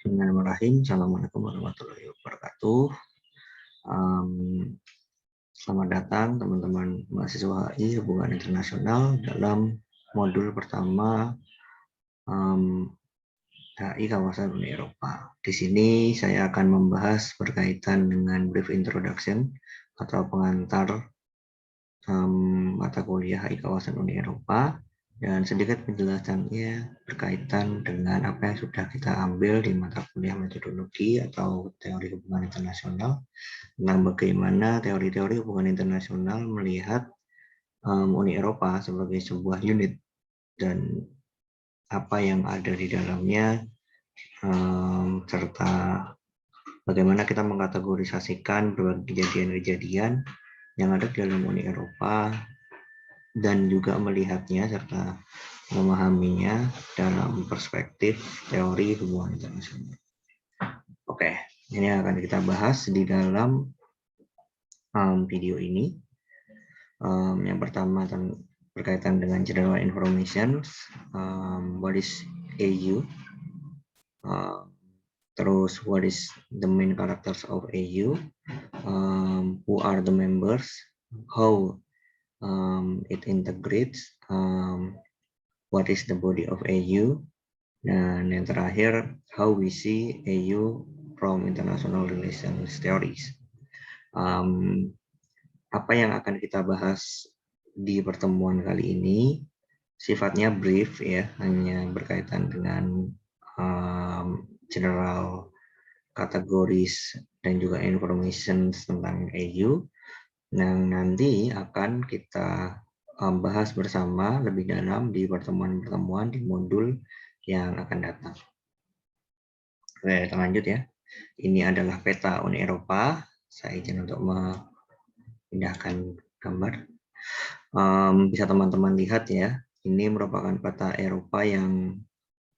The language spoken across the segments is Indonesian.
Bismillahirrahmanirrahim. Assalamualaikum warahmatullahi wabarakatuh. Selamat datang teman-teman mahasiswa HI Hubungan Internasional dalam modul pertama HI Kawasan Uni Eropa. Di sini saya akan membahas berkaitan dengan brief introduction atau pengantar mata kuliah HI Kawasan Uni Eropa, dan sedikit penjelasannya berkaitan dengan apa yang sudah kita ambil di mata kuliah metodologi atau teori hubungan internasional, tentang bagaimana teori-teori hubungan internasional melihat Uni Eropa sebagai sebuah unit dan apa yang ada di dalamnya, serta bagaimana kita mengkategorisasikan berbagai kejadian-kejadian yang ada di dalam Uni Eropa dan juga melihatnya serta memahaminya dalam perspektif teori hubungan internasional. Oke, ini akan kita bahas di dalam video ini. Yang pertama berkaitan dengan general information, what is AU, terus what is the main characters of AU, who are the members, how it integrates, what is the body of AU, dan yang terakhir, how we see AU from international relations theories. Apa yang akan kita bahas di pertemuan kali ini sifatnya brief ya, hanya berkaitan dengan general kategoris dan juga information tentang AU. Yang nanti akan kita bahas bersama lebih dalam di pertemuan-pertemuan di modul yang akan datang. Oke, kita lanjut ya. Ini adalah peta Uni Eropa. Saya izin untuk memindahkan gambar. Bisa teman-teman lihat ya, ini merupakan peta Eropa yang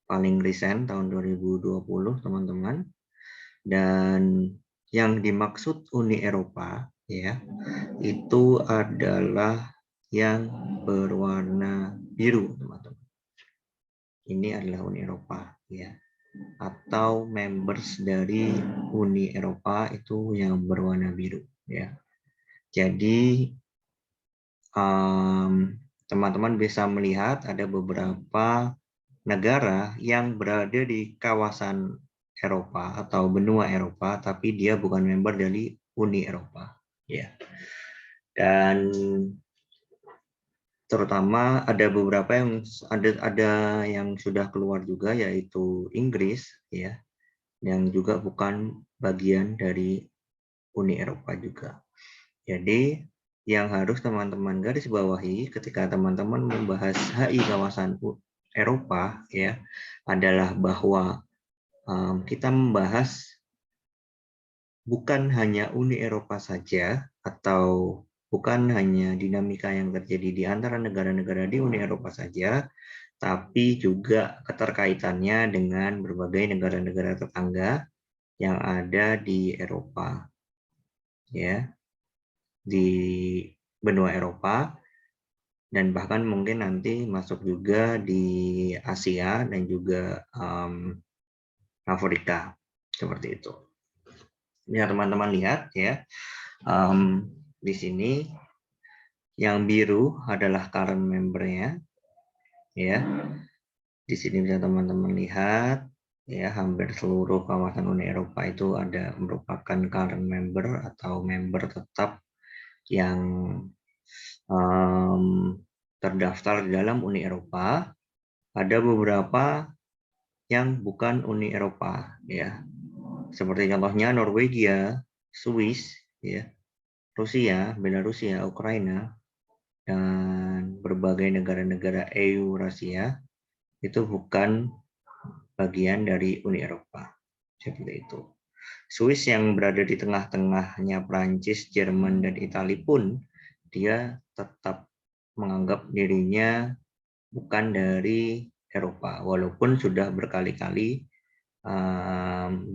paling recent tahun 2020, teman-teman. Dan yang dimaksud Uni Eropa ya, itu adalah yang berwarna biru, teman-teman. Ini adalah Uni Eropa ya, atau members dari Uni Eropa itu yang berwarna biru ya. Jadi teman-teman bisa melihat ada beberapa negara yang berada di kawasan Eropa atau benua Eropa, tapi dia bukan member dari Uni Eropa ya. Dan terutama ada beberapa yang ada yang sudah keluar juga, yaitu Inggris ya, yang juga bukan bagian dari Uni Eropa juga. Jadi yang harus teman-teman garis bawahi ketika teman-teman membahas HI kawasan Eropa ya, adalah bahwa kita membahas bukan hanya Uni Eropa saja, atau bukan hanya dinamika yang terjadi di antara negara-negara di Uni Eropa saja, tapi juga keterkaitannya dengan berbagai negara-negara tetangga yang ada di Eropa ya, di benua Eropa, dan bahkan mungkin nanti masuk juga di Asia dan juga Afrika, seperti itu. Ya, teman-teman lihat ya, di sini yang biru adalah current membernya ya. Di sini bisa teman-teman lihat ya, hampir seluruh kawasan Uni Eropa itu ada merupakan current member atau member tetap yang terdaftar di dalam Uni Eropa. Ada beberapa yang bukan Uni Eropa ya, seperti contohnya Norwegia, Swiss ya, Rusia, Belarusia, Ukraina, dan berbagai negara-negara Eurasia itu bukan bagian dari Uni Eropa, seperti itu. Swiss yang berada di tengah-tengahnya Prancis, Jerman, dan Italia pun dia tetap menganggap dirinya bukan dari Eropa, walaupun sudah berkali-kali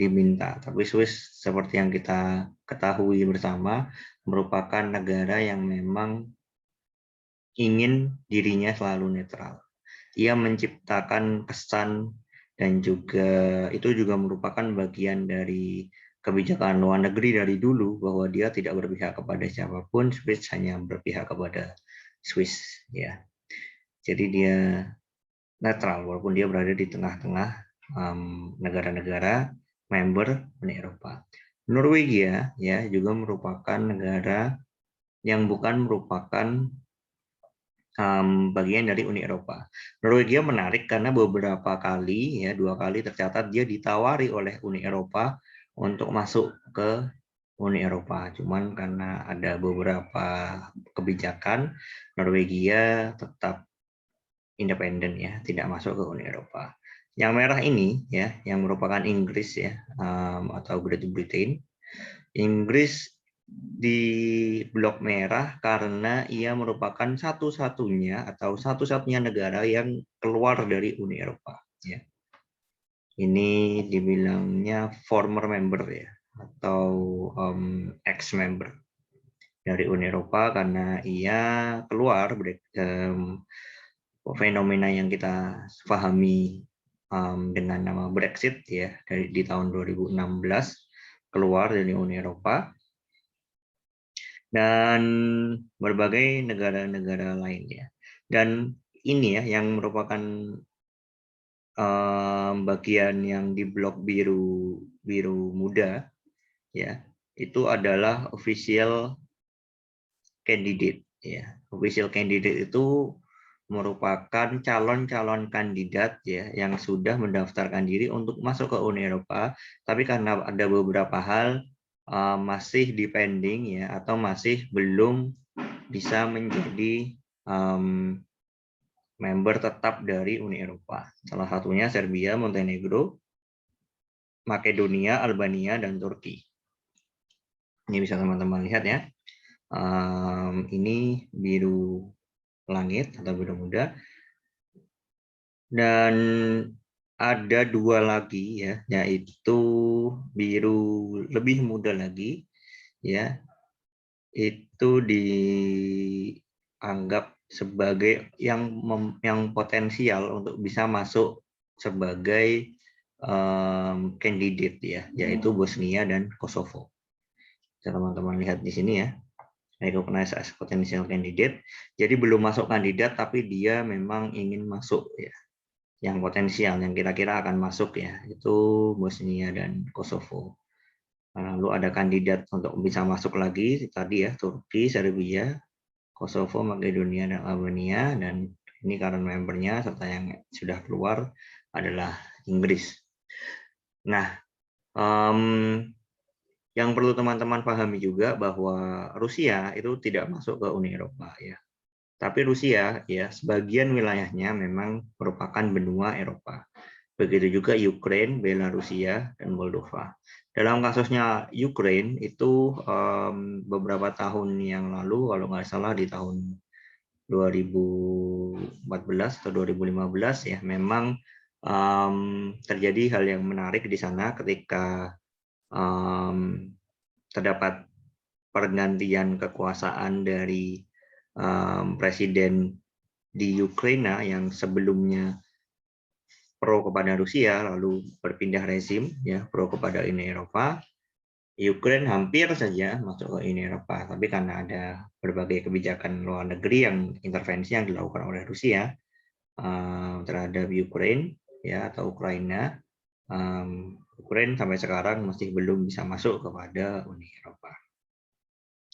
diminta. Tapi Swiss seperti yang kita ketahui bersama merupakan negara yang memang ingin dirinya selalu netral. Ia menciptakan kesan dan juga itu juga merupakan bagian dari kebijakan luar negeri dari dulu bahwa dia tidak berpihak kepada siapapun, Swiss hanya berpihak kepada Swiss ya. Jadi dia netral walaupun dia berada di tengah-tengah negara-negara member Uni Eropa. Norwegia ya juga merupakan negara yang bukan merupakan bagian dari Uni Eropa. Norwegia menarik karena beberapa kali, ya 2 kali tercatat dia ditawari oleh Uni Eropa untuk masuk ke Uni Eropa. Cuman karena ada beberapa kebijakan, Norwegia tetap independen ya, tidak masuk ke Uni Eropa. Yang merah ini ya, yang merupakan Inggris ya, atau Great Britain. Inggris di blok merah karena ia merupakan satu-satunya atau satu-satunya negara yang keluar dari Uni Eropa. Ya. Ini dibilangnya former member ya, atau ex-member dari Uni Eropa karena ia keluar fenomena yang kita pahami dengan nama Brexit ya di tahun 2016 keluar dari Uni Eropa. Dan berbagai negara-negara lainnya. Dan ini ya yang merupakan bagian yang di blok biru muda ya, itu adalah official candidate ya. Official candidate itu merupakan calon-calon kandidat ya yang sudah mendaftarkan diri untuk masuk ke Uni Eropa, tapi karena ada beberapa hal masih depending ya atau masih belum bisa menjadi member tetap dari Uni Eropa. Salah satunya Serbia, Montenegro, Makedonia, Albania, dan Turki. Ini bisa teman-teman lihat ya. Ini biru langit atau biru muda. Dan ada 2 lagi ya, yaitu biru lebih muda lagi ya. Itu dianggap sebagai yang potensial untuk bisa masuk sebagai candidate ya, yaitu Bosnia dan Kosovo. Teman-teman lihat di sini ya, recognize as potential candidate. Jadi belum masuk kandidat, tapi dia memang ingin masuk ya. Yang potensial, yang kira-kira akan masuk ya, itu Bosnia dan Kosovo. Lalu ada kandidat untuk bisa masuk lagi tadi ya, Turki, Serbia, Kosovo, Makedonia, dan Albania, dan ini current membernya serta yang sudah keluar adalah Inggris. Nah, yang perlu teman-teman pahami juga bahwa Rusia itu tidak masuk ke Uni Eropa ya. Tapi Rusia ya sebagian wilayahnya memang merupakan benua Eropa. Begitu juga Ukraina, Belarusia, dan Moldova. Dalam kasusnya Ukraina itu beberapa tahun yang lalu, kalau nggak salah di tahun 2014 atau 2015 ya, memang terjadi hal yang menarik di sana ketika terdapat pergantian kekuasaan dari presiden di Ukraina yang sebelumnya pro kepada Rusia lalu berpindah rezim ya pro kepada Uni Eropa. Ukraina hampir saja masuk ke Uni Eropa, tapi karena ada berbagai kebijakan luar negeri yang intervensi yang dilakukan oleh Rusia terhadap Ukraina ya atau Ukraina, Ukraina sampai sekarang masih belum bisa masuk kepada Uni Eropa.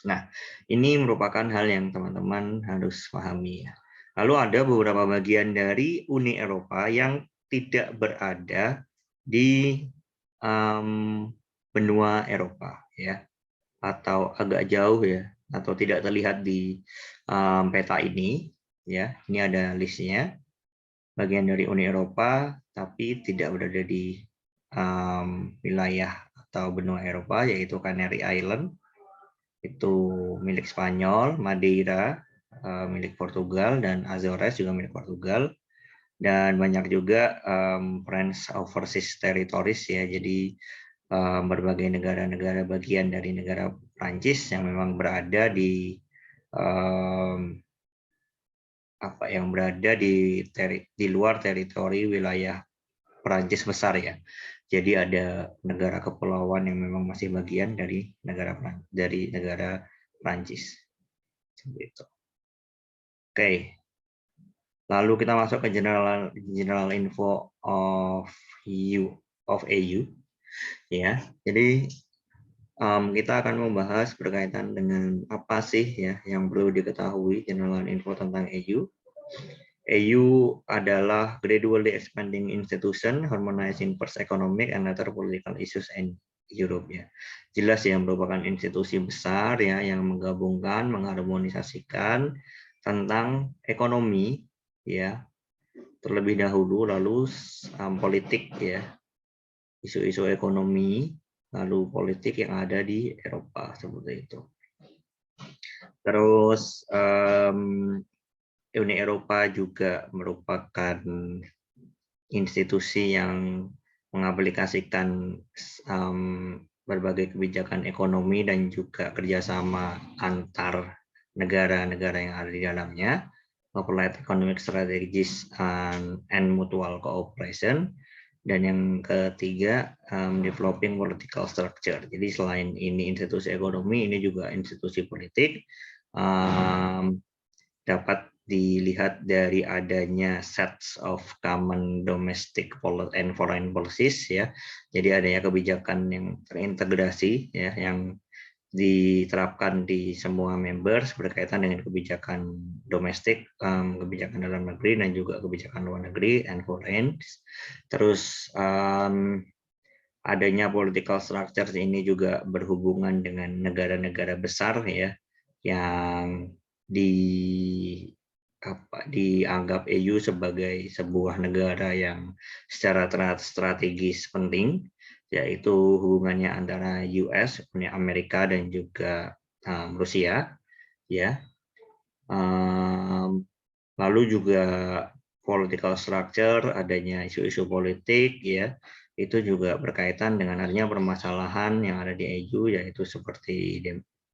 Nah, ini merupakan hal yang teman-teman harus pahami ya. Lalu ada beberapa bagian dari Uni Eropa yang tidak berada di benua Eropa ya, atau agak jauh ya, atau tidak terlihat di peta ini ya. Ini ada listnya, bagian dari Uni Eropa tapi tidak berada di wilayah atau benua Eropa, yaitu Canary Island. Itu milik Spanyol, Madeira milik Portugal, dan Azores juga milik Portugal, dan banyak juga French Overseas Territories ya, jadi berbagai negara-negara bagian dari negara Prancis yang memang berada di di luar teritori wilayah Perancis besar ya. Jadi ada negara kepulauan yang memang masih bagian dari negara Perancis. Gitu. Oke. Lalu kita masuk ke general info of AU ya. Jadi kita akan membahas berkaitan dengan apa sih ya yang perlu diketahui general info tentang AU. AU adalah gradually expanding institution harmonizing first economic and other political issues in Europe ya. Jelas ya merupakan institusi besar ya yang menggabungkan, mengharmonisasikan tentang ekonomi ya terlebih dahulu, lalu politik ya, isu-isu ekonomi, lalu politik yang ada di Eropa seperti itu. Terus Uni Eropa juga merupakan institusi yang mengaplikasikan berbagai kebijakan ekonomi dan juga kerjasama antar negara-negara yang ada di dalamnya, applied economic strategies and mutual cooperation. Dan yang ketiga, developing political structure. Jadi selain ini institusi ekonomi, ini juga institusi politik. Dapat dilihat dari adanya sets of common domestic and foreign policies ya. Jadi adanya kebijakan yang terintegrasi ya yang diterapkan di semua members berkaitan dengan kebijakan domestik, kebijakan dalam negeri dan juga kebijakan luar negeri and foreign. Terus adanya political structure ini juga berhubungan dengan negara-negara besar ya yang dianggap EU sebagai sebuah negara yang secara strategis penting, yaitu hubungannya antara US, Uni Amerika dan juga Rusia, ya. Lalu juga political structure, adanya isu-isu politik, ya, itu juga berkaitan dengan adanya permasalahan yang ada di EU, yaitu seperti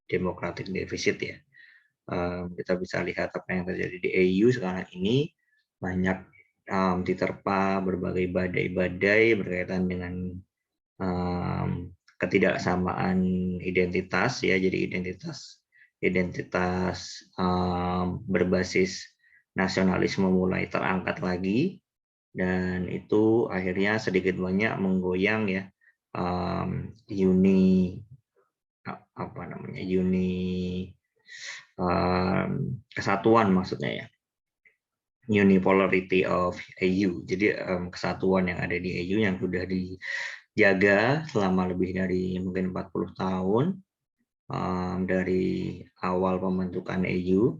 democratic deficit, ya. Kita bisa lihat apa yang terjadi di EU sekarang ini, banyak diterpa berbagai badai-badai berkaitan dengan ketidaksamaan identitas ya, jadi identitas berbasis nasionalisme mulai terangkat lagi, dan itu akhirnya sedikit banyak menggoyang ya kesatuan maksudnya ya, unipolarity of EU. Jadi kesatuan yang ada di EU yang sudah dijaga selama lebih dari mungkin 40 tahun dari awal pembentukan EU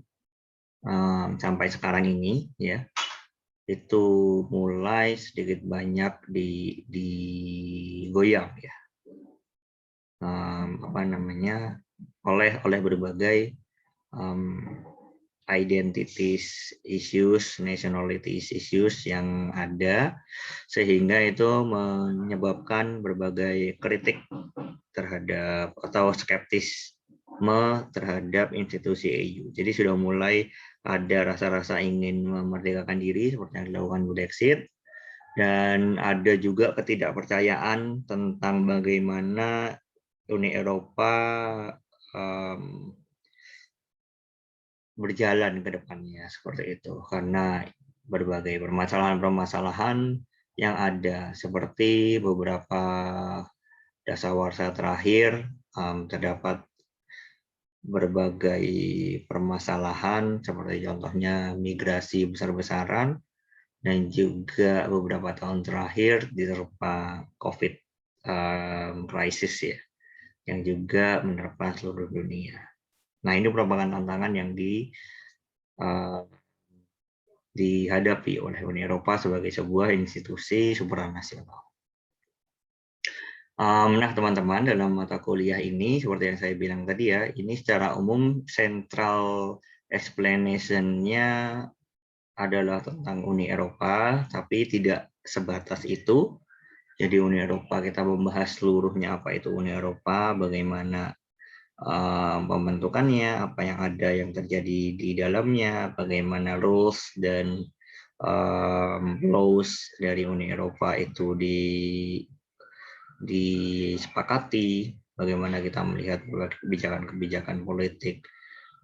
sampai sekarang ini ya, itu mulai sedikit banyak digoyang ya, oleh berbagai identities issues, nationalities issues yang ada, sehingga itu menyebabkan berbagai kritik terhadap atau skeptisme terhadap institusi EU. Jadi sudah mulai ada rasa-rasa ingin memerdekakan diri seperti yang dilakukan Brexit, dan ada juga ketidakpercayaan tentang bagaimana Uni Eropa berjalan ke depannya seperti itu, karena berbagai permasalahan-permasalahan yang ada, seperti beberapa dasawarsa terakhir terdapat berbagai permasalahan seperti contohnya migrasi besar-besaran, dan juga beberapa tahun terakhir diterpa COVID crisis ya, yang juga menerpa seluruh dunia. Nah, ini merupakan tantangan yang dihadapi oleh Uni Eropa sebagai sebuah institusi supranasional. Nah, teman-teman, dalam mata kuliah ini, seperti yang saya bilang tadi ya, ini secara umum central explanation-nya adalah tentang Uni Eropa, tapi tidak sebatas itu. Jadi Uni Eropa, kita membahas seluruhnya apa itu Uni Eropa, bagaimana pembentukannya, apa yang ada yang terjadi di dalamnya, bagaimana rules dan laws dari Uni Eropa itu disepakati, bagaimana kita melihat kebijakan-kebijakan politik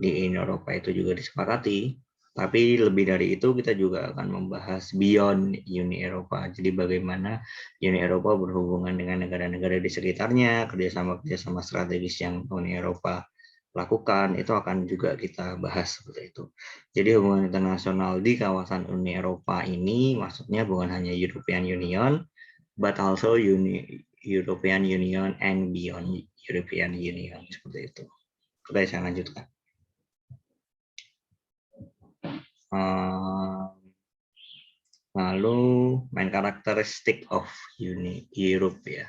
di Uni Eropa itu juga disepakati. Tapi lebih dari itu kita juga akan membahas beyond Uni Eropa. Jadi bagaimana Uni Eropa berhubungan dengan negara-negara di sekitarnya, kerjasama strategis yang Uni Eropa lakukan, itu akan juga kita bahas seperti itu. Jadi hubungan internasional di kawasan Uni Eropa ini maksudnya bukan hanya European Union, but also European Union and beyond European Union, seperti itu. Oke, saya lanjutkan. Lalu main karakteristik of Europe ya.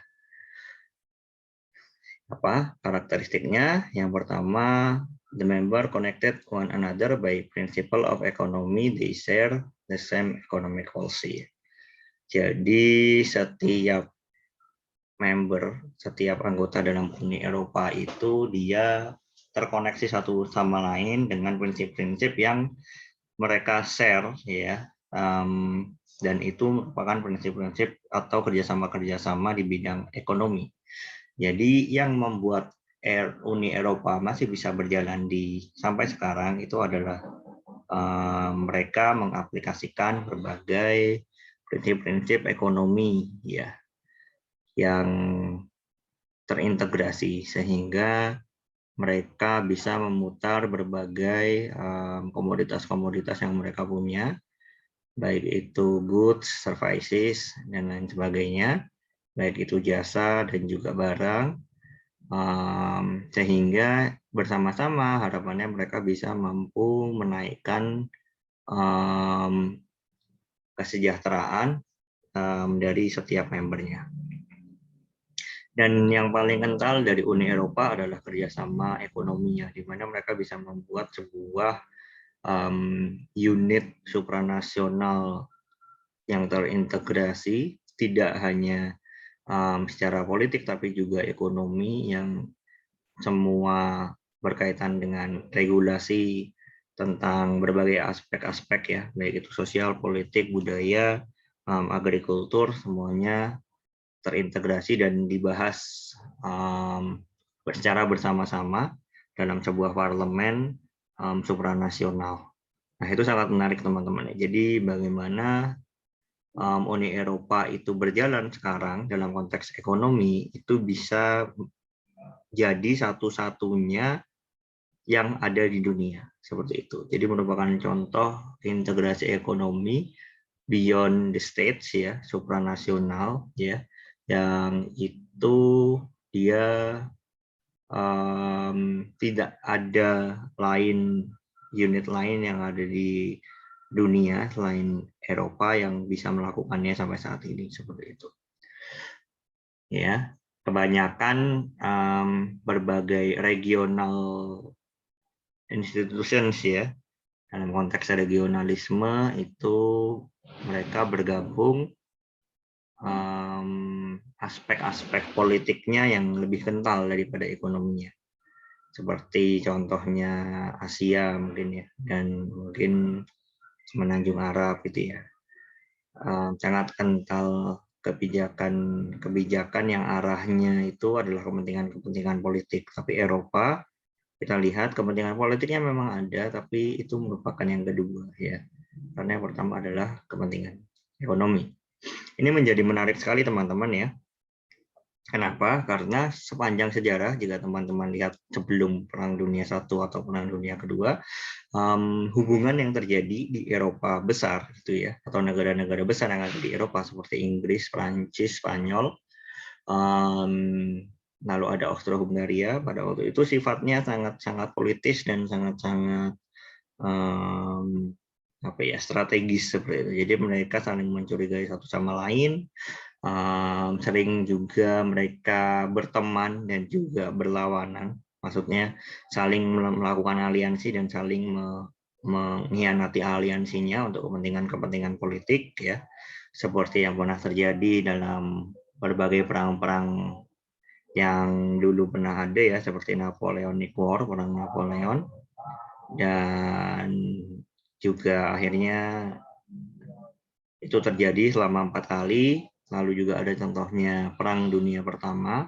Apa karakteristiknya? Yang pertama, the member connected one another by principle of economy, they share the same economic policy. Jadi setiap member, setiap anggota dalam Uni Eropa itu dia terkoneksi satu sama lain dengan prinsip-prinsip yang mereka share ya, dan itu merupakan prinsip-prinsip atau kerjasama-kerjasama di bidang ekonomi. Jadi yang membuat Uni Eropa masih bisa berjalan sampai sekarang itu adalah mereka mengaplikasikan berbagai prinsip-prinsip ekonomi ya yang terintegrasi sehingga mereka bisa memutar berbagai komoditas-komoditas yang mereka punya, baik itu goods, services, dan lain sebagainya, baik itu jasa dan juga barang, sehingga bersama-sama harapannya mereka bisa mampu menaikkan kesejahteraan dari setiap membernya. Dan yang paling kental dari Uni Eropa adalah kerjasama ekonominya, di mana mereka bisa membuat sebuah unit supranasional yang terintegrasi, tidak hanya secara politik, tapi juga ekonomi yang semua berkaitan dengan regulasi tentang berbagai aspek-aspek ya, baik itu sosial, politik, budaya, agrikultur, semuanya terintegrasi dan dibahas secara bersama-sama dalam sebuah parlemen supranasional. Nah, itu sangat menarik teman-teman. Jadi bagaimana Uni Eropa itu berjalan sekarang dalam konteks ekonomi itu bisa jadi satu-satunya yang ada di dunia seperti itu. Jadi merupakan contoh integrasi ekonomi beyond the states ya, supranasional ya, yang itu dia tidak ada unit lain yang ada di dunia selain Eropa yang bisa melakukannya sampai saat ini seperti itu. Ya, kebanyakan berbagai regional institutions ya, dalam konteks regionalisme itu mereka bergabung aspek-aspek politiknya yang lebih kental daripada ekonominya. Seperti contohnya Asia mungkin ya, dan mungkin Semenanjung Arab gitu ya. Sangat kental kebijakan yang arahnya itu adalah kepentingan politik. Tapi Eropa, kita lihat kepentingan politiknya memang ada, tapi itu merupakan yang kedua ya. Karena yang pertama adalah kepentingan ekonomi. Ini menjadi menarik sekali teman-teman ya. Kenapa? Karena sepanjang sejarah, jika teman-teman lihat sebelum Perang Dunia I atau Perang Dunia II, hubungan yang terjadi di Eropa besar, gitu ya, atau negara-negara besar yang ada di Eropa seperti Inggris, Prancis, Spanyol, lalu ada Austro-Hungaria, pada waktu itu sifatnya sangat-sangat politis dan sangat-sangat strategis seperti itu. Jadi mereka saling mencurigai satu sama lain. Sering juga mereka berteman dan juga berlawanan, maksudnya saling melakukan aliansi dan saling mengkhianati aliansinya untuk kepentingan politik ya, seperti yang pernah terjadi dalam berbagai perang-perang yang dulu pernah ada ya, seperti Napoleonic War, perang Napoleon, dan juga akhirnya Itu terjadi selama 4 kali. Lalu juga ada contohnya Perang Dunia Pertama,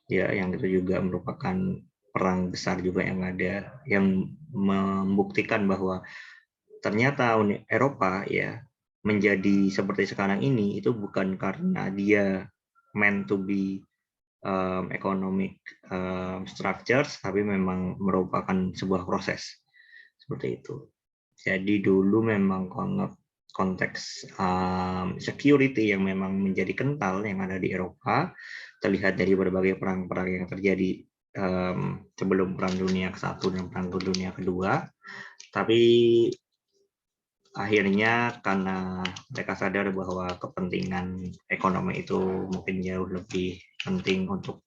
ya, yang itu juga merupakan perang besar juga yang ada, yang membuktikan bahwa ternyata Uni Eropa ya menjadi seperti sekarang ini itu bukan karena dia meant to be economic structures, tapi memang merupakan sebuah proses seperti itu. Jadi dulu memang konteks security yang memang menjadi kental yang ada di Eropa, terlihat dari berbagai perang-perang yang terjadi sebelum Perang Dunia ke-1 dan Perang Dunia Kedua. Tapi akhirnya karena mereka sadar bahwa kepentingan ekonomi itu mungkin jauh lebih penting untuk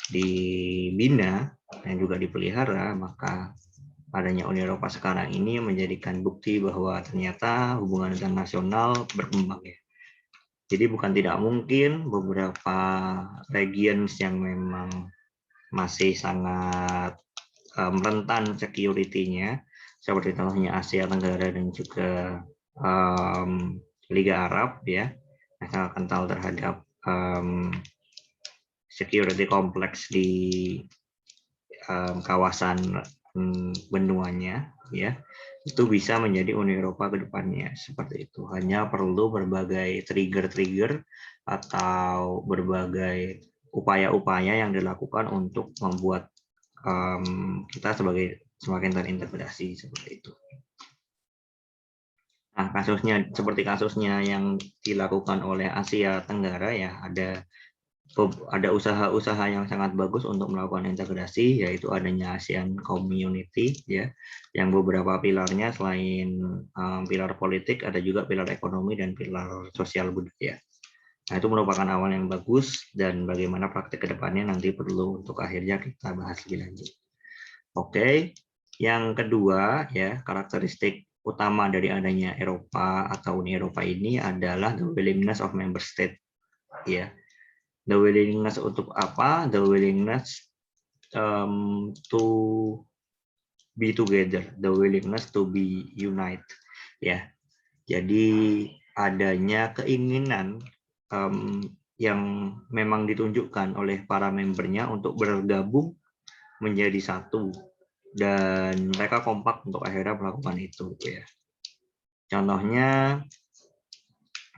dibina dan juga dipelihara, maka adanya Uni Eropa sekarang ini menjadikan bukti bahwa ternyata hubungan internasional berkembang ya. Jadi bukan tidak mungkin beberapa regions yang memang masih sangat rentan security-nya, seperti contohnya Asia Tenggara dan juga Liga Arab ya, yang sangat kental terhadap security kompleks di kawasan benuanya ya, itu bisa menjadi Uni Eropa ke depannya seperti itu. Hanya perlu berbagai trigger-trigger atau berbagai upaya-upaya yang dilakukan untuk membuat kita semakin terintegrasi seperti itu. Nah, seperti kasusnya yang dilakukan oleh Asia Tenggara ya, ada usaha-usaha yang sangat bagus untuk melakukan integrasi, yaitu adanya ASEAN Community ya, yang beberapa pilarnya selain pilar politik ada juga pilar ekonomi dan pilar sosial budaya. Nah, itu merupakan awal yang bagus, dan bagaimana praktik kedepannya nanti perlu untuk akhirnya kita bahas lebih lanjut. Oke, yang kedua ya, karakteristik utama dari adanya Eropa atau Uni Eropa ini adalah the willingness of member state ya. The willingness untuk apa? The willingness to be together, the willingness to be unite ya. Jadi adanya keinginan yang memang ditunjukkan oleh para membernya untuk bergabung menjadi satu, dan mereka kompak untuk akhirnya melakukan itu ya. Contohnya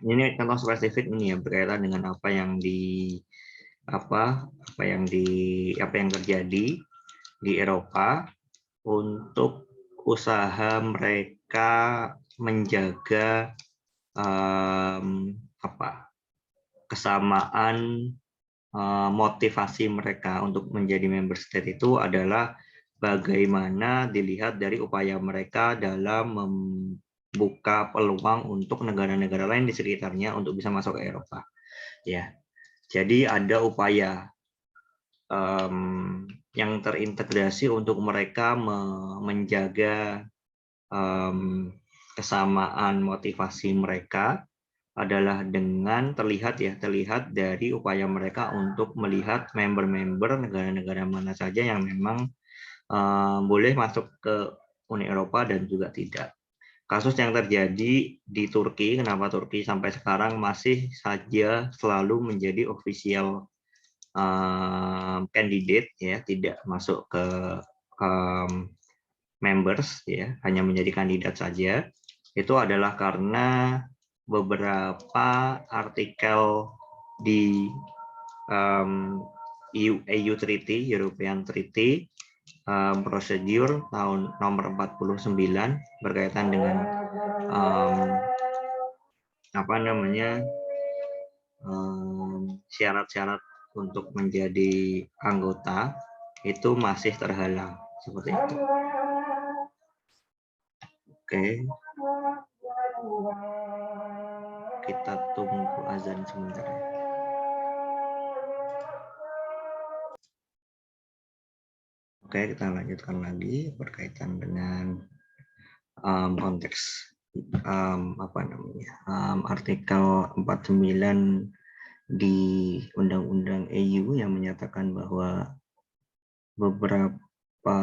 ini contoh spesifik ini ya, berkaitan dengan apa yang terjadi di Eropa untuk usaha mereka menjaga kesamaan motivasi mereka untuk menjadi member state itu adalah bagaimana dilihat dari upaya mereka dalam membuka peluang untuk negara-negara lain di sekitarnya untuk bisa masuk ke Eropa. Ya, jadi ada upaya yang terintegrasi untuk mereka menjaga kesamaan motivasi mereka adalah dengan terlihat dari upaya mereka untuk melihat member-member negara-negara mana saja yang memang boleh masuk ke Uni Eropa dan juga tidak. Kasus yang terjadi di Turki, kenapa Turki sampai sekarang masih saja selalu menjadi official candidate ya, tidak masuk ke members ya, hanya menjadi kandidat saja, itu adalah karena beberapa artikel di EU Treaty, European Treaty Procedure tahun nomor 49 berkaitan dengan syarat-syarat untuk menjadi anggota itu masih terhalang seperti itu. Oke. Kita tunggu azan sebentar ya. Oke, kita lanjutkan lagi berkaitan dengan konteks artikel 49 di Undang-Undang EU yang menyatakan bahwa beberapa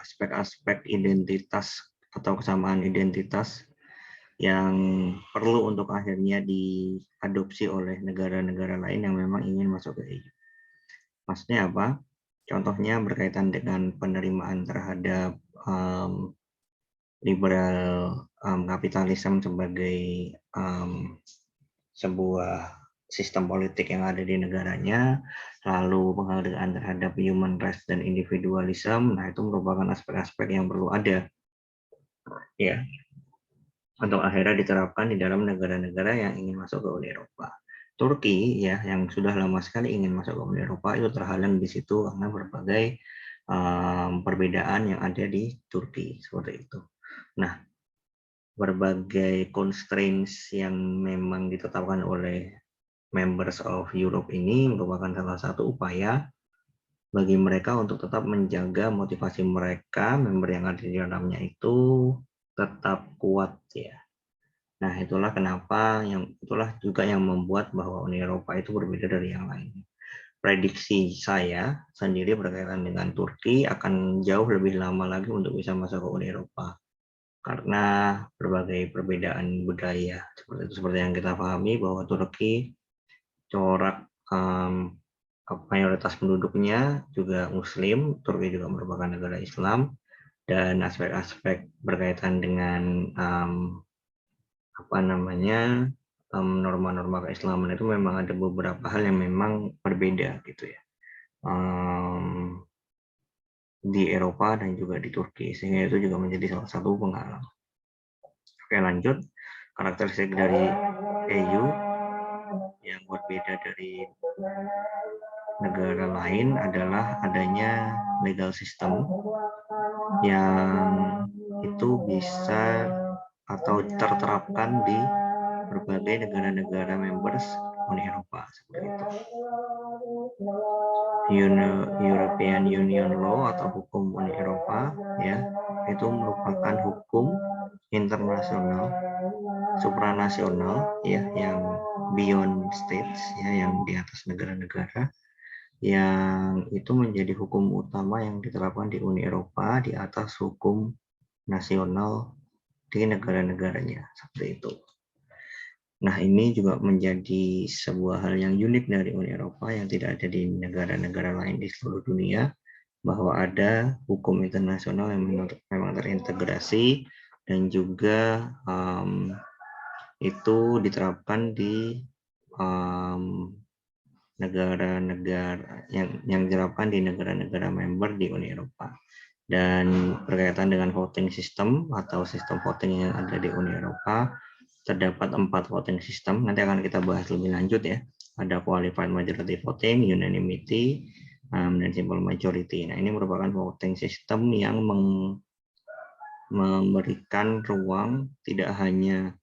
aspek-aspek identitas atau kesamaan identitas yang perlu untuk akhirnya diadopsi oleh negara-negara lain yang memang ingin masuk ke EU. Maksudnya apa? Contohnya berkaitan dengan penerimaan terhadap liberal kapitalisme sebagai sebuah sistem politik yang ada di negaranya, lalu penghargaan terhadap human rights dan individualism. Nah, itu merupakan aspek-aspek yang perlu ada, ya, untuk akhirnya diterapkan di dalam negara-negara yang ingin masuk ke Uni Eropa. Turki, ya, yang sudah lama sekali ingin masuk ke Uni Eropa, itu terhalang di situ karena berbagai perbedaan yang ada di Turki, seperti itu. Nah, berbagai constraints yang memang ditetapkan oleh members of Europe ini merupakan salah satu upaya bagi mereka untuk tetap menjaga motivasi mereka, member yang ada di dalamnya itu tetap kuat, ya. Nah, itulah juga yang membuat bahwa Uni Eropa itu berbeda dari yang lain. Prediksi saya sendiri berkaitan dengan Turki akan jauh lebih lama lagi untuk bisa masuk ke Uni Eropa karena berbagai perbedaan budaya seperti yang kita pahami bahwa Turki corak mayoritas penduduknya juga Muslim. Turki juga merupakan negara Islam dan aspek-aspek berkaitan dengan norma-norma keislaman itu memang ada beberapa hal yang memang berbeda gitu ya di Eropa dan juga di Turki, sehingga itu juga menjadi salah satu penghalang. Oke, lanjut. Karakteristik dari EU yang berbeda dari negara lain adalah adanya legal system yang itu bisa atau terterapkan di berbagai negara-negara members Uni Eropa seperti itu. European Union Law atau hukum Uni Eropa, ya, itu merupakan hukum internasional supranasional, ya, yang beyond states, ya, yang di atas negara-negara, yang itu menjadi hukum utama yang diterapkan di Uni Eropa di atas hukum nasional di negara-negaranya, seperti itu. Nah, ini juga menjadi sebuah hal yang unik dari Uni Eropa yang tidak ada di negara-negara lain di seluruh dunia, bahwa ada hukum internasional yang memang terintegrasi dan juga itu diterapkan di negara-negara yang diterapkan di negara-negara member di Uni Eropa. Dan berkaitan dengan voting system atau sistem voting yang ada di Uni Eropa, terdapat 4 voting system. Nanti akan kita bahas lebih lanjut, ya. Ada qualified majority voting, unanimity, dan simple majority. Nah, ini merupakan voting system yang memberikan ruang tidak hanya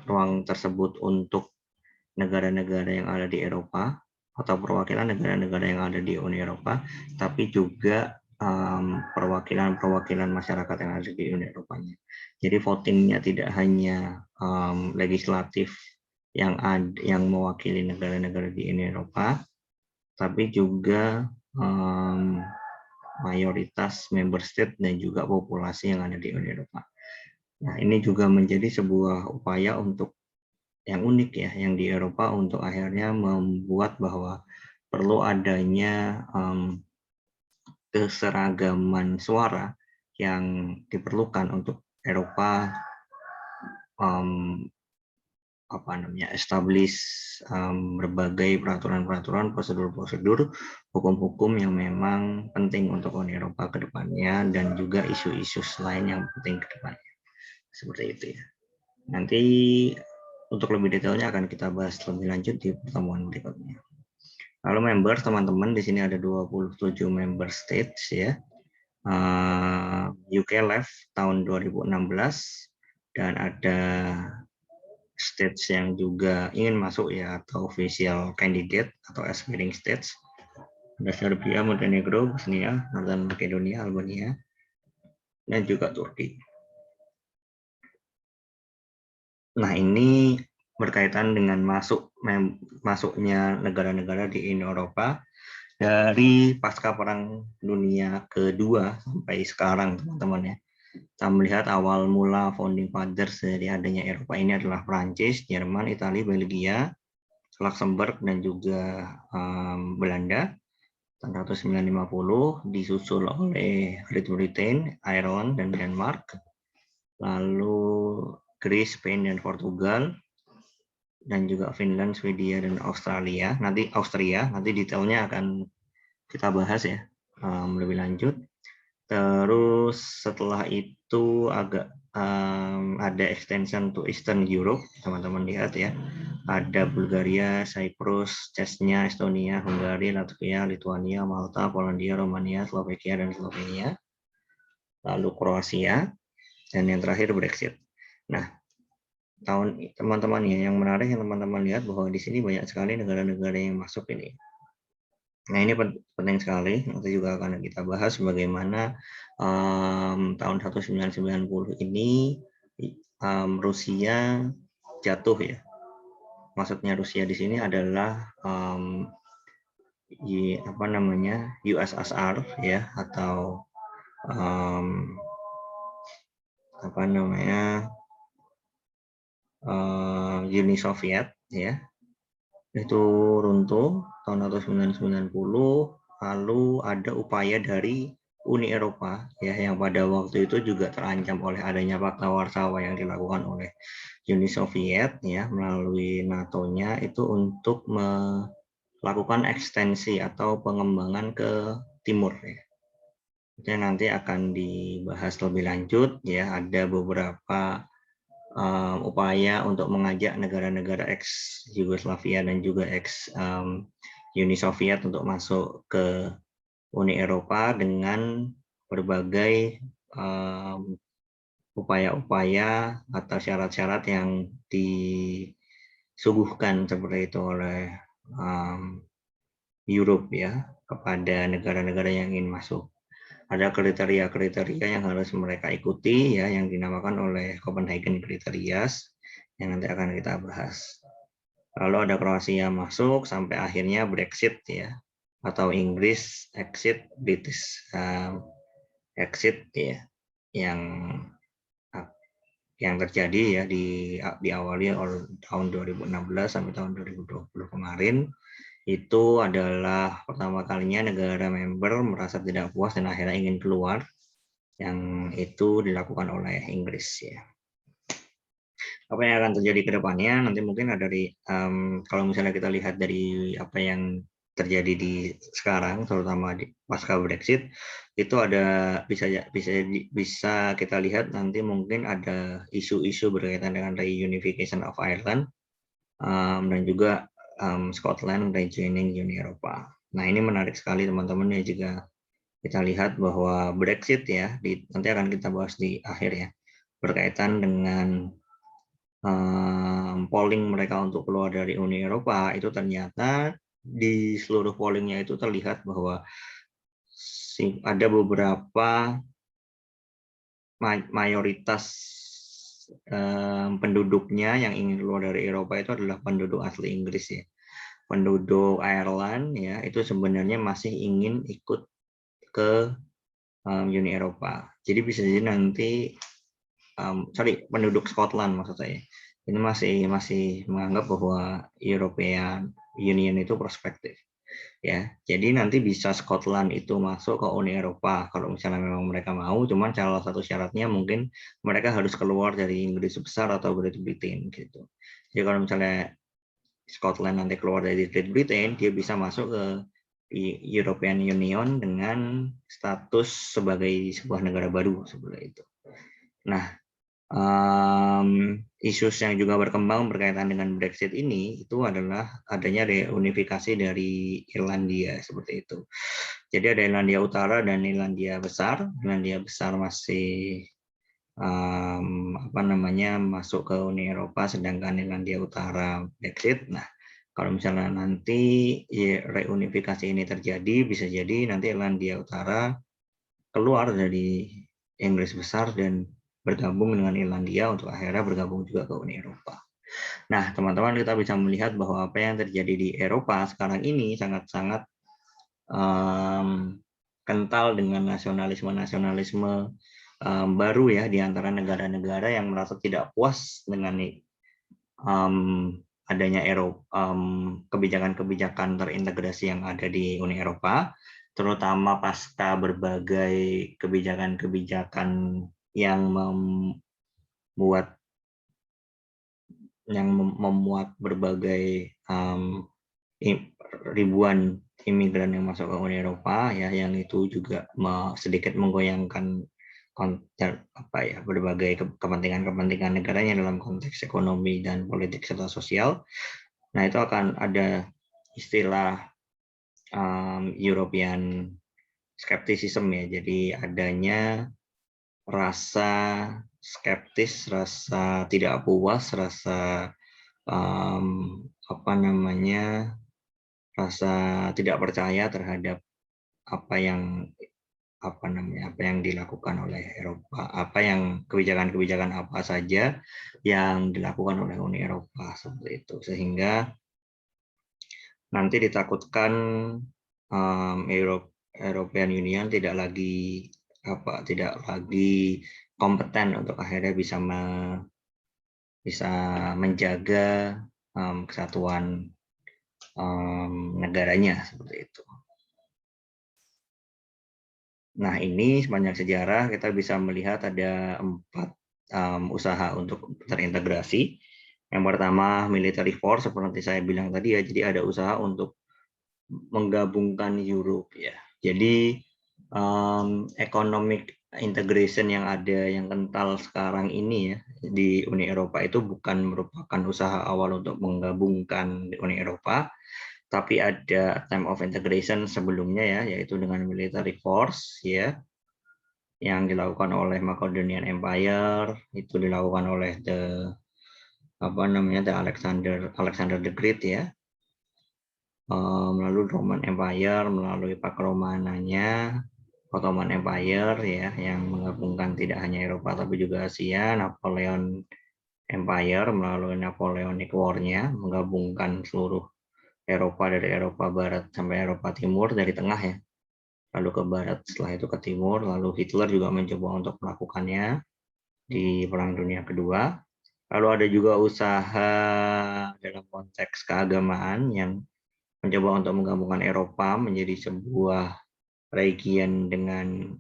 ruang tersebut untuk negara-negara yang ada di Eropa atau perwakilan negara-negara yang ada di Uni Eropa, tapi juga perwakilan masyarakat yang ada di Uni Eropanya. Jadi votingnya tidak hanya legislatif yang mewakili negara-negara di Uni Eropa, tapi juga mayoritas member state dan juga populasi yang ada di Uni Eropa. Nah, ini juga menjadi sebuah upaya untuk yang unik, ya, yang di Eropa untuk akhirnya membuat bahwa perlu adanya keseragaman suara yang diperlukan untuk Eropa establish berbagai peraturan-peraturan, prosedur-prosedur, hukum-hukum yang memang penting untuk Uni Eropa ke depannya dan juga isu-isu lain yang penting ke depannya. Seperti itu, ya. Nanti untuk lebih detailnya akan kita bahas lebih lanjut di pertemuan berikutnya. Lalu members, teman-teman, di sini ada 27 member states, ya. UK left tahun 2016 dan ada states yang juga ingin masuk, ya, atau official candidate atau aspiring states. Ada Serbia, Montenegro, Bosnia, Northern Macedonia, Albania, dan juga Turki. Nah, ini berkaitan dengan masuknya negara-negara di Uni Eropa. Dari pasca Perang Dunia Kedua sampai sekarang, teman-teman ya. Kita melihat awal mula founding fathers dari adanya Eropa ini adalah Prancis, Jerman, Italia, Belgia, Luxembourg, dan juga Belanda. Tahun 1950 disusul oleh Great Britain, Ireland, dan Denmark. Lalu Greece, Spain, dan Portugal, dan juga Finland, Swedia, dan Australia. Nanti detailnya akan kita bahas ya lebih lanjut. Terus setelah itu ada extension to Eastern Europe, teman-teman lihat ya. Ada Bulgaria, Cyprus, Chechnya, Estonia, Hungari, Latvia, Lithuania, Malta, Polandia, Romania, Slovakia, dan Slovenia. Lalu Kroasia, dan yang terakhir Brexit. Nah, teman-teman ya, yang menarik yang teman-teman lihat bahwa di sini banyak sekali negara-negara yang masuk ini. Nah, ini penting sekali. Nanti juga akan kita bahas bagaimana tahun 1990 ini Rusia jatuh ya. Maksudnya Rusia di sini adalah USSR ya, atau Uni Soviet ya. Itu runtuh tahun 1990. Lalu ada upaya dari Uni Eropa ya, yang pada waktu itu juga terancam oleh adanya Fakta Warsawa yang dilakukan oleh Uni Soviet ya melalui NATO-nya, itu untuk melakukan ekstensi atau pengembangan ke timur ya. Itu nanti akan dibahas lebih lanjut ya. Ada beberapa upaya untuk mengajak negara-negara ex Yugoslavia dan juga ex Uni Soviet untuk masuk ke Uni Eropa dengan berbagai upaya-upaya atau syarat-syarat yang disuguhkan seperti itu oleh Europe ya kepada negara-negara yang ingin masuk. Ada kriteria-kriteria yang harus mereka ikuti ya, yang dinamakan oleh Copenhagen Criteria yang nanti akan kita bahas. Lalu ada Kroasia masuk sampai akhirnya Brexit ya, atau Inggris exit, British exit ya, yang terjadi ya diawali oleh tahun 2016 sampai tahun 2020 kemarin. Itu adalah pertama kalinya negara member merasa tidak puas dan akhirnya ingin keluar, yang itu dilakukan oleh Inggris ya. Apa yang akan terjadi ke depannya nanti mungkin ada dari kalau misalnya kita lihat dari apa yang terjadi di sekarang, terutama di pasca Brexit, itu ada bisa kita lihat nanti mungkin ada isu-isu berkaitan dengan reunification of Ireland dan juga Scotland rejoining Uni Eropa. Nah, ini menarik sekali teman-teman ya, juga kita lihat bahwa Brexit ya, nanti akan kita bahas di akhir ya, berkaitan dengan polling mereka untuk keluar dari Uni Eropa. Itu ternyata di seluruh pollingnya itu terlihat bahwa ada beberapa mayoritas penduduknya yang ingin keluar dari Eropa itu adalah penduduk asli Inggris ya. Penduduk Ireland ya, itu sebenarnya masih ingin ikut ke Uni Eropa. Jadi bisa jadi nanti penduduk Scotland maksud saya, ini masih menganggap bahwa European Union itu prospektif ya. Jadi nanti bisa Scotland itu masuk ke Uni Eropa kalau misalnya memang mereka mau, cuman salah satu syaratnya mungkin mereka harus keluar dari Inggris besar atau Great Britain gitu. Jadi kalau misalnya Scotland nanti keluar dari Great Britain, dia bisa masuk ke European Union dengan status sebagai sebuah negara baru seperti itu. Nah, isu yang juga berkembang berkaitan dengan Brexit ini itu adalah adanya reunifikasi dari Irlandia seperti itu. Jadi ada Irlandia Utara dan Irlandia Besar. Irlandia Besar masih masuk ke Uni Eropa, sedangkan Irlandia Utara Brexit. Nah, kalau misalnya nanti reunifikasi ini terjadi, bisa jadi nanti Irlandia Utara keluar dari Inggris Besar dan bergabung dengan Irlandia untuk akhirnya bergabung juga ke Uni Eropa. Nah, teman-teman, kita bisa melihat bahwa apa yang terjadi di Eropa sekarang ini sangat-sangat kental dengan nasionalisme baru ya di antara negara-negara yang merasa tidak puas dengan adanya kebijakan-kebijakan terintegrasi yang ada di Uni Eropa, terutama pasca berbagai kebijakan-kebijakan yang memuat berbagai ribuan imigran yang masuk ke Uni Eropa ya, yang itu juga sedikit menggoyangkan berbagai kepentingan negaranya dalam konteks ekonomi dan politik serta sosial. Nah, itu akan ada istilah European skepticism ya. Jadi adanya rasa skeptis, rasa tidak puas, rasa rasa tidak percaya terhadap apa yang dilakukan oleh Eropa, kebijakan-kebijakan apa saja yang dilakukan oleh Uni Eropa seperti itu, sehingga nanti ditakutkan European Union tidak lagi kompeten untuk akhirnya bisa menjaga kesatuan negaranya seperti itu. Nah, ini sepanjang sejarah kita bisa melihat ada 4 usaha untuk terintegrasi. Yang pertama military force, seperti saya bilang tadi ya, jadi ada usaha untuk menggabungkan Europe ya. Jadi economic integration yang kental sekarang ini ya di Uni Eropa itu bukan merupakan usaha awal untuk menggabungkan Uni Eropa, tapi ada time of integration sebelumnya ya, yaitu dengan military force ya, yang dilakukan oleh Macedonian Empire, itu dilakukan oleh the Alexander the Great ya, melalui Roman Empire, melalui Pakromananya, Ottoman Empire ya, yang menggabungkan tidak hanya Eropa tapi juga Asia, Napoleon Empire melalui Napoleonic War-nya, menggabungkan seluruh Eropa dari Eropa Barat sampai Eropa Timur dari tengah ya, lalu ke barat, setelah itu ke timur, lalu Hitler juga mencoba untuk melakukannya di Perang Dunia Kedua. Lalu ada juga usaha dalam konteks keagamaan yang mencoba untuk menggabungkan Eropa menjadi sebuah region dengan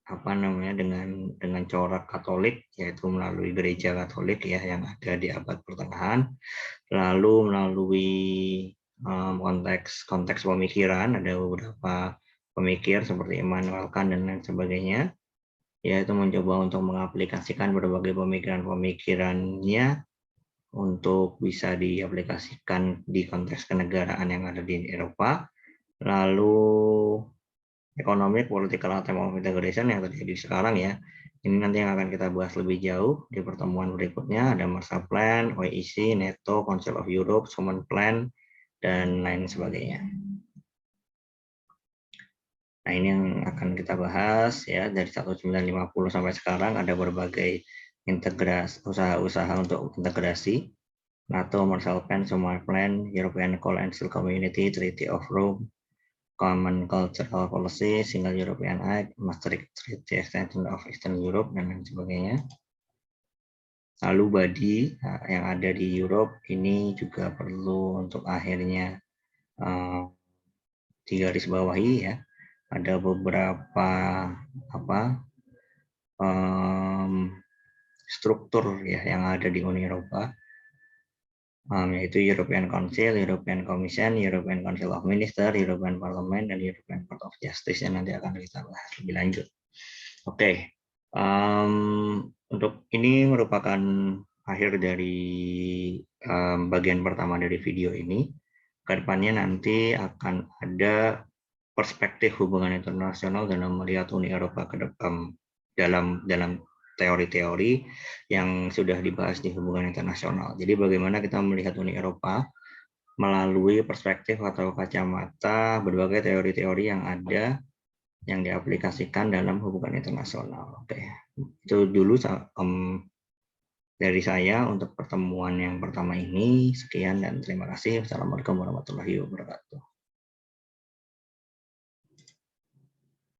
dengan corak Katolik, yaitu melalui gereja Katolik ya yang ada di abad pertengahan. Lalu melalui konteks pemikiran, ada beberapa pemikir seperti Immanuel Kant dan lain sebagainya, yaitu mencoba untuk mengaplikasikan berbagai pemikiran-pemikirannya untuk bisa diaplikasikan di konteks kenegaraan yang ada di Eropa. Lalu economic political time of integration yang terjadi sekarang ya, ini nanti yang akan kita bahas lebih jauh di pertemuan berikutnya. Ada Marshall Plan, OEC, NATO, Council of Europe, Schuman Plan, dan lain sebagainya. Nah, ini yang akan kita bahas ya, dari 1950 sampai sekarang ada berbagai usaha-usaha untuk integrasi. NATO, Marshall Plan, Schuman Plan, European Coal and Steel Community, Treaty of Rome, Common Cultural Policy, Single European Act, Maastricht Treaty Extension of Eastern Europe, dan lain sebagainya. Lalu BADI yang ada di Europe ini juga perlu untuk akhirnya digarisbawahi ya. Ada beberapa struktur ya yang ada di Uni Eropa, yaitu European Council, European Commission, European Council of Ministers, European Parliament, dan European Court of Justice yang nanti akan kita bahas lebih lanjut. Oke, untuk ini merupakan akhir dari bagian pertama dari video ini. Kedepannya nanti akan ada perspektif hubungan internasional dalam melihat Uni Eropa ke depan dalam teori-teori yang sudah dibahas di hubungan internasional. Jadi bagaimana kita melihat Uni Eropa melalui perspektif atau kacamata berbagai teori-teori yang ada yang diaplikasikan dalam hubungan internasional. Oke, itu dulu dari saya untuk pertemuan yang pertama ini. Sekian dan terima kasih. Assalamualaikum warahmatullahi wabarakatuh.